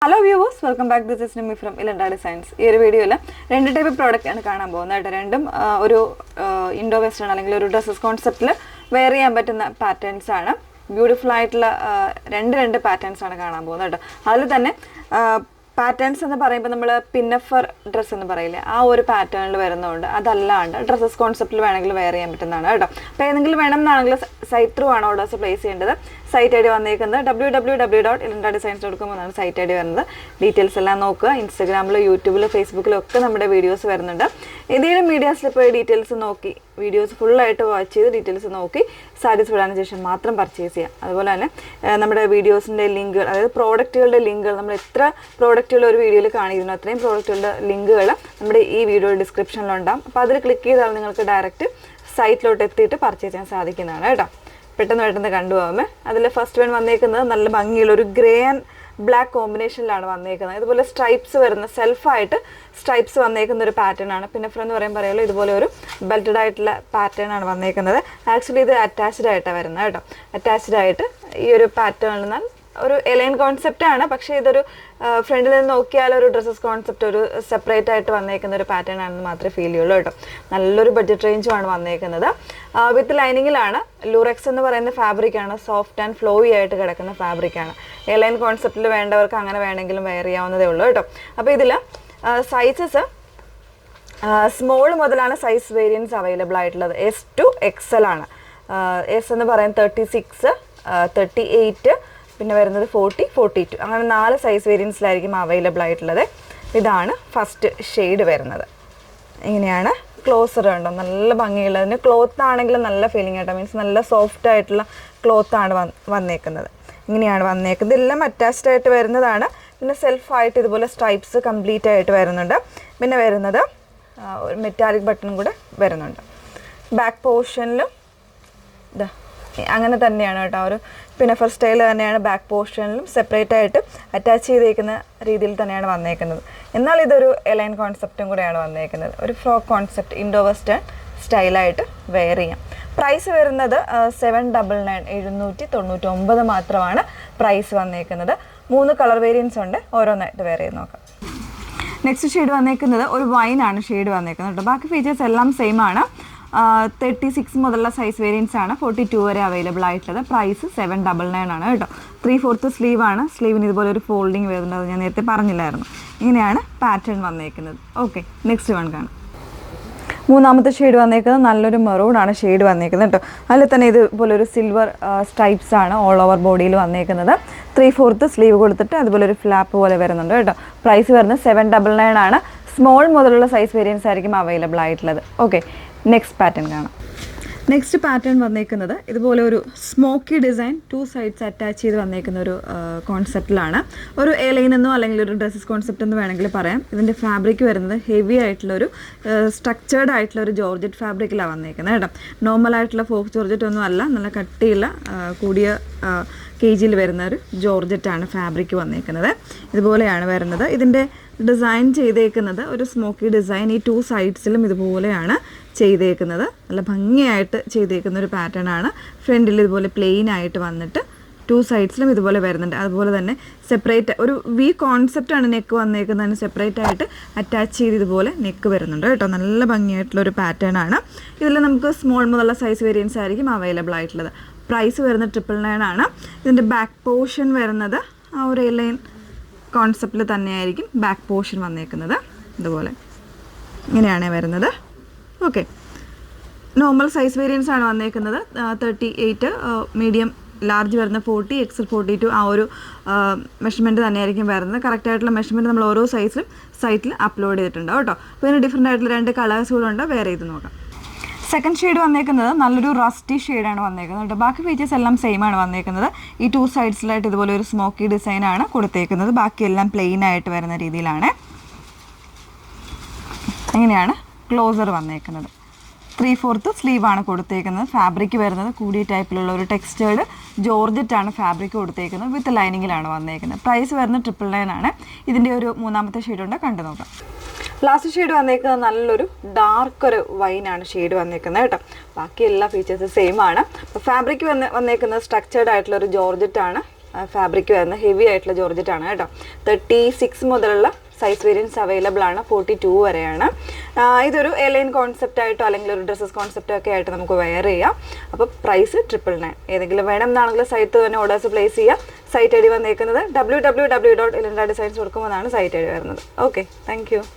Hello viewers, welcome back. This is Nimi from Ilanda designs. ഈ ഒരു വീഡിയോയിൽ രണ്ട് ടൈപ്പ് പ്രോഡക്റ്റ് ആണ് കാണാൻ പോകുന്നത് കേട്ടോ. രണ്ടും ഒരു ഇൻഡോ വെസ്റ്റേൺ അല്ലെങ്കിൽ ഒരു ഡ്രസ്സസ് കോൺസെപ്റ്റിൽ വെയർ ചെയ്യാൻ പറ്റുന്ന പാറ്റേൺസ് ആണ്. ബ്യൂട്ടിഫുൾ ആയിട്ടുള്ള രണ്ട് പാറ്റേൺസ് ആണ് കാണാൻ പോകുന്നത് കേട്ടോ. അതിൽ തന്നെ പാറ്റേൺസ് എന്ന് പറയുമ്പോൾ നമ്മൾ പിന്നഫർ ഡ്രസ്സ് എന്ന് പറയില്ലേ, ആ ഒരു പാറ്റേണിൽ വരുന്നതുകൊണ്ട് അതല്ലാണ്ട് ഡ്രസ്സസ് കോൺസെപ്റ്റിൽ വേണമെങ്കിൽ വെയർ ചെയ്യാൻ പറ്റുന്നതാണ് കേട്ടോ. അപ്പോൾ ഏതെങ്കിലും വേണം എന്നാണെങ്കിൽ സൈറ്റ് ത്രൂ ആണ് ഓർഡേഴ്സ് പ്ലേസ് ചെയ്യേണ്ടത്. സൈറ്റ് ഐ ഡി വന്നേക്കുന്നത് www.ilandadesigns.com എന്നാണ് സൈറ്റ് ഐ ഡി വരുന്നത്. ഡീറ്റെയിൽസ് എല്ലാം നോക്കുക. ഇൻസ്റ്റാഗ്രാമിലും യൂട്യൂബിലും ഫേസ്ബുക്കിലും ഒക്കെ നമ്മുടെ വീഡിയോസ് വരുന്നുണ്ട്. ഏതെങ്കിലും മീഡിയാസിൽ പോയി ഡീറ്റെയിൽസ് നോക്കി വീഡിയോസ് ഫുള്ളായിട്ട് വാച്ച് ചെയ്ത് ഡീറ്റെയിൽസ് നോക്കി സാറ്റിസ്ഫൈഡ് ആയതിനു ശേഷം മാത്രം പർച്ചേസ് ചെയ്യാം. അതുപോലെ തന്നെ നമ്മുടെ വീഡിയോസിൻ്റെ ലിങ്കുകൾ, അതായത് പ്രോഡക്റ്റുകളുടെ ലിങ്കുകൾ, നമ്മൾ എത്ര പ്രോഡക്റ്റുകൾ ഒരു വീഡിയോയിൽ കാണിക്കുന്നു അത്രയും പ്രോഡക്റ്റുകളുടെ ലിങ്കുകൾ നമ്മുടെ ഈ വീഡിയോ ഡിസ്ക്രിപ്ഷനിലുണ്ടാകും. അപ്പോൾ അതിൽ ക്ലിക്ക് ചെയ്താൽ നിങ്ങൾക്ക് ഡയറക്റ്റ് സൈറ്റിലോട്ട് എത്തിയിട്ട് പർച്ചേസ് ചെയ്യാൻ സാധിക്കുന്നതാണ് കേട്ടോ. പെട്ടെന്ന് കണ്ടുപോകാമേ. അതിൽ ഫസ്റ്റ് വൺ വന്നേക്കുന്നത് നല്ല ഭംഗിയുള്ള ഒരു ഗ്രേ ആൻഡ് ബ്ലാക്ക് കോമ്പിനേഷനിലാണ് വന്നേക്കുന്നത്. ഇതുപോലെ സ്ട്രൈപ്സ് വരുന്ന സെൽഫായിട്ട് സ്ട്രൈപ്സ് വന്നേക്കുന്ന ഒരു പാറ്റേൺ ആണ്. പിന്നെ ഫ്രണ്ട് പറയുമ്പോൾ പറയുമല്ലോ, ഇതുപോലെ ഒരു ബെൽറ്റഡ് ആയിട്ടുള്ള പാറ്റേൺ ആണ് വന്നേക്കുന്നത്. ആക്ച്വലി ഇത് അറ്റാച്ച്ഡ് ആയിട്ടാണ് വരുന്നത് കേട്ടോ. അറ്റാച്ച്ഡ് ആയിട്ട് ഈ ഒരു പാറ്റേൺ എന്നാൽ ഒരു എലൈൻ കോൺസെപ്റ്റ് ആണ്. പക്ഷേ ഇതൊരു ഫ്രണ്ടിൽ നിന്ന് നോക്കിയാൽ ഒരു ഡ്രസ്സസ് കോൺസെപ്റ്റ് ഒരു സെപ്പറേറ്റ് ആയിട്ട് വന്നേക്കുന്ന ഒരു പാറ്റേൺ ആണെന്ന് മാത്രമേ ഫീൽ ചെയ്യുള്ളൂ കേട്ടോ. നല്ലൊരു ബഡ്ജറ്റ് റേഞ്ചുമാണ് വന്നേക്കുന്നത്. വിത്ത് ലൈനിങ്ങിലാണ്. ലൂറെക്സ് എന്ന് പറയുന്ന ഫാബ്രിക്കാണ്. സോഫ്റ്റ് ആൻഡ് ഫ്ലോയി ആയിട്ട് കിടക്കുന്ന ഫാബ്രിക്കാണ്. എലൈൻ കോൺസെപ്റ്റിൽ വേണ്ടവർക്ക് അങ്ങനെ വേണമെങ്കിലും വെയർ ചെയ്യാവുന്നതേ ഉള്ളൂ കേട്ടോ. അപ്പോൾ ഇതിൽ സൈസസ് സ്മോൾ മുതലാണ് സൈസ് വേരിയൻസ് അവൈലബിൾ ആയിട്ടുള്ളത്. S to XL ആണ്. S എന്ന് പറയുന്നത് 36, 38, പിന്നെ വരുന്നത് 40, 42, അങ്ങനെ 4 സൈസ് വേരിയൻസിലായിരിക്കും അവൈലബിൾ ആയിട്ടുള്ളത്. ഇതാണ് ഫസ്റ്റ് ഷെയ്ഡ് വരുന്നത്. ഇങ്ങനെയാണ് ക്ലോസർ കണ്ടോ, നല്ല ഭംഗിയുള്ളതിന്. ക്ലോത്ത് ആണെങ്കിലും നല്ല ഫീലിംഗ് ആട്ടോ, മീൻസ് നല്ല സോഫ്റ്റ് ആയിട്ടുള്ള ക്ലോത്താണ് വന്നേക്കുന്നത്. ഇങ്ങനെയാണ് വന്നേക്കുന്നത്. ഇതെല്ലാം അറ്റാച്ച്ഡ് ആയിട്ട് വരുന്നതാണ്. പിന്നെ സെൽഫായിട്ട് ഇതുപോലെ സ്ട്രൈപ്സ് കംപ്ലീറ്റ് ആയിട്ട് വരുന്നുണ്ട്. പിന്നെ വരുന്നത് ഒരു മെറ്റാലിക് ബട്ടണും കൂടെ വരുന്നുണ്ട്. ബാക്ക് പോർഷനിലും ഇതാ അങ്ങനെ തന്നെയാണ് കേട്ടോ. ഒരു പിന്നഫർ സ്റ്റൈൽ തന്നെയാണ്. ബാക്ക് പോർഷനിലും സെപ്പറേറ്റ് ആയിട്ട് അറ്റാച്ച് ചെയ്തേക്കുന്ന രീതിയിൽ തന്നെയാണ് വന്നേക്കുന്നത്. എന്നാൽ ഇതൊരു എലൈൻ കോൺസെപ്റ്റും കൂടെയാണ് വന്നേക്കുന്നത്. ഒരു ഫ്രോക്ക് കോൺസെപ്റ്റ്, ഇൻഡോ വെസ്റ്റേൺ സ്റ്റൈലായിട്ട് വെയർ ചെയ്യാം. പ്രൈസ് വരുന്നത് 799, 799 മാത്രമാണ് പ്രൈസ് വന്നേക്കുന്നത്. 3 കളർ വേരിയൻസ് ഉണ്ട്. ഓരോന്നായിട്ട് വെയർ ചെയ്ത് നോക്കാം. നെക്സ്റ്റ് ഷെയ്ഡ് വന്നേക്കുന്നത് ഒരു വൈനാണ് ഷെയ്ഡ് വന്നേക്കുന്നത് കേട്ടോ. ബാക്കി ഫീച്ചേഴ്സ് എല്ലാം സെയിം ആണ്. 36 മുതലുള്ള സൈസ് വേരിയൻസ് ആണ്. 42 വരെ അവൈലബിൾ ആയിട്ടുള്ളത്. പ്രൈസ് 799 ആണ് കേട്ടോ. 3/4 സ്ലീവ് ആണ്. സ്ലീവിന് ഇതുപോലെ ഒരു ഫോൾഡിങ് വരുന്നത് ഞാൻ നേരത്തെ പറഞ്ഞില്ലായിരുന്നു. ഇങ്ങനെയാണ് പാറ്റേൺ വന്നേക്കുന്നത്. ഓക്കെ, നെക്സ്റ്റ് വൺ കാണാം. മൂന്നാമത്തെ ഷെയ്ഡ് വന്നേക്കുന്നത് നല്ലൊരു മെറൂണാണ് ഷെയ്ഡ് വന്നേക്കുന്നത് കേട്ടോ. അതിൽ തന്നെ ഇതുപോലെ ഒരു സിൽവർ സ്ട്രൈപ്സ് ആണ് ഓൾ ഓവർ ബോഡിയിൽ വന്നേക്കുന്നത്. 3/4 സ്ലീവ് കൊടുത്തിട്ട് അതുപോലെ ഒരു ഫ്ലാപ്പ് പോലെ വരുന്നുണ്ട് കേട്ടോ. പ്രൈസ് വരുന്നത് 799 ആണ്. സ്മോൾ മുതലുള്ള സൈസ് വേരിയൻസ് ആയിരിക്കും അവൈലബിൾ ആയിട്ടുള്ളത്. ഓക്കെ, നെക്സ്റ്റ് പാറ്റേൺ കാണാം. നെക്സ്റ്റ് പാറ്റേൺ വന്നേക്കുന്നത് ഇതുപോലെ ഒരു സ്മോക്കി ഡിസൈൻ 2 സൈഡ്സ് അറ്റാച്ച് ചെയ്ത് വന്നേക്കുന്ന ഒരു കോൺസെപ്റ്റിലാണ്. ഒരു എലൈൻ എന്നോ അല്ലെങ്കിൽ ഒരു ഡ്രസ്സസ് കോൺസെപ്റ്റ് എന്ന് വേണമെങ്കിൽ പറയാം. ഇതിൻ്റെ ഫാബ്രിക് വരുന്നത് ഹെവി ആയിട്ടുള്ളൊരു സ്ട്രക്ചേർഡ് ആയിട്ടുള്ള ഒരു ജോർജറ്റ് ഫാബ്രിക്കിലാണ് വന്നേക്കുന്നത് കേട്ടോ. നോർമൽ ആയിട്ടുള്ള ഫോക്ക് ജോർജറ്റ് ഒന്നും അല്ല, നല്ല കട്ടിയുള്ള കൂടിയ KGയിൽ വരുന്ന ഒരു ജോർജറ്റാണ് ഫാബ്രിക് വന്നേക്കുന്നത്. ഇതുപോലെയാണ് വരുന്നത്. ഇതിൻ്റെ ഡിസൈൻ ചെയ്തേക്കുന്നത് ഒരു സ്മോക്കി ഡിസൈൻ. ഈ 2 സൈഡ്സിലും ഇതുപോലെയാണ് ചെയ്തേക്കുന്നത്. നല്ല ഭംഗിയായിട്ട് ചെയ്തേക്കുന്ന ഒരു പാറ്റേൺ ആണ്. ഫ്രണ്ടിൽ ഇതുപോലെ പ്ലെയിൻ ആയിട്ട് വന്നിട്ട് 2 സൈഡ്സിലും ഇതുപോലെ വരുന്നുണ്ട്. അതുപോലെ തന്നെ സെപ്പറേറ്റ് ഒരു V കോൺസെപ്റ്റാണ് നെക്ക് വന്നേക്കുന്നതിന്. സെപ്പറേറ്റ് ആയിട്ട് അറ്റാച്ച് ചെയ്ത് ഇതുപോലെ നെക്ക് വരുന്നുണ്ട് കേട്ടോ. നല്ല ഭംഗിയായിട്ടുള്ളൊരു പാറ്റേൺ ആണ്. ഇതിൽ നമുക്ക് സ്മോൾ മുതലുള്ള സൈസ് വേരിയൻസ് ആയിരിക്കും അവൈലബിൾ ആയിട്ടുള്ളത്. പ്രൈസ് വരുന്നത് 999 ആണ്. ഇതിൻ്റെ ബാക്ക് പോർഷൻ വരുന്നത് ആ ഒരു എലൈൻ കോൺസെപ്റ്റിൽ തന്നെയായിരിക്കും ബാക്ക് പോർഷൻ വന്നേക്കുന്നത്. ഇതുപോലെ ഇങ്ങനെയാണ് വരുന്നത്. ഓക്കെ, നോർമൽ സൈസ് വേരിയൻസ് ആണ് വന്നേക്കുന്നത്. 38, മീഡിയം ലാർജ് വരുന്ന 40, XL 42 ആ ഒരു മെഷർമെൻറ്റ് തന്നെയായിരിക്കും വരുന്നത്. കറക്റ്റായിട്ടുള്ള മെഷർമെൻറ്റ് നമ്മൾ ഓരോ സൈസിലും സൈറ്റിൽ അപ്ലോഡ് ചെയ്തിട്ടുണ്ട് കേട്ടോ. അപ്പോൾ ഇതിന് ഡിഫറെൻ്റ് ആയിട്ടുള്ള 2 കളേഴ്സ് കൂടെ ഉണ്ട്. വേറെ ചെയ്ത് നോക്കാം. സെക്കൻഡ് ഷെയ്ഡ് വന്നേക്കുന്നത് നല്ലൊരു റസ്റ്റി ഷെയ്ഡാണ് വന്നേക്കുന്നത് കേട്ടോ. ബാക്കി ഫീച്ചേഴ്സ് എല്ലാം സെയിം ആണ് വന്നേക്കുന്നത്. ഈ 2 സൈഡ്സിലായിട്ട് ഇതുപോലെ ഒരു സ്മോക്കി ഡിസൈനാണ് കൊടുത്തേക്കുന്നത്. ബാക്കിയെല്ലാം പ്ലെയിൻ ആയിട്ട് വരുന്ന രീതിയിലാണ്. ഇങ്ങനെയാണ് ക്ലോസർ വന്നേക്കുന്നത്. 3/4 സ്ലീവാണ് കൊടുത്തേക്കുന്നത്. ഫാബ്രിക് വരുന്നത് കൂടിയ ടൈപ്പിലുള്ള ഒരു ടെക്സ്റ്റേർഡ് ജോർജറ്റാണ് ഫാബ്രിക് കൊടുത്തേക്കുന്നത്. വിത്ത് ലൈനിങ്ങിലാണ് വന്നേക്കുന്നത്. പ്രൈസ് വരുന്നത് 999 ആണ്. ഇതിൻ്റെ ഒരു മൂന്നാമത്തെ ഷെയ്ഡുണ്ട്, കണ്ടു നോക്കാം. ലാസ്റ്റ് ഷെയ്ഡ് വന്നേക്കുന്നത് നല്ലൊരു ഡാർക്ക് ഒരു വൈനാണ് ഷെയ്ഡ് വന്നേക്കുന്നത് കേട്ടോ. ബാക്കി എല്ലാ ഫീച്ചേഴ്സും സെയിം ആണ്. അപ്പോൾ ഫാബ്രിക് വന്നേക്കുന്നത് സ്ട്രക്ചേർഡ് ആയിട്ടുള്ള ഒരു ജോർജറ്റ് ആണ്. ഫാബ്രിക് വരുന്ന ഹെവി ആയിട്ടുള്ള ജോർജറ്റാണ് കേട്ടോ. 36 മുതലുള്ള സൈസ് വേരിയൻസ് അവൈലബിൾ ആണ്, 42 വരെയാണ്. ഇതൊരു എലൈൻ കോൺസെപ്റ്റ് ആയിട്ടോ അല്ലെങ്കിൽ ഒരു ഡ്രസ്സസ് കോൺസെപ്റ്റ് ഒക്കെ ആയിട്ട് നമുക്ക് വെയർ ചെയ്യാം. അപ്പോൾ പ്രൈസ് 999. ഏതെങ്കിലും വേണം എന്നാണെങ്കിൽ സൈറ്റ് തന്നെ ഓർഡേഴ്സ് പ്ലേസ് ചെയ്യാം. സൈറ്റ് ഐ ഡി വന്നേക്കുന്നത് www.ilendradesigns.com എന്നാണ് സൈറ്റ് ഐ ഡി വരുന്നത്. Okay, thank you.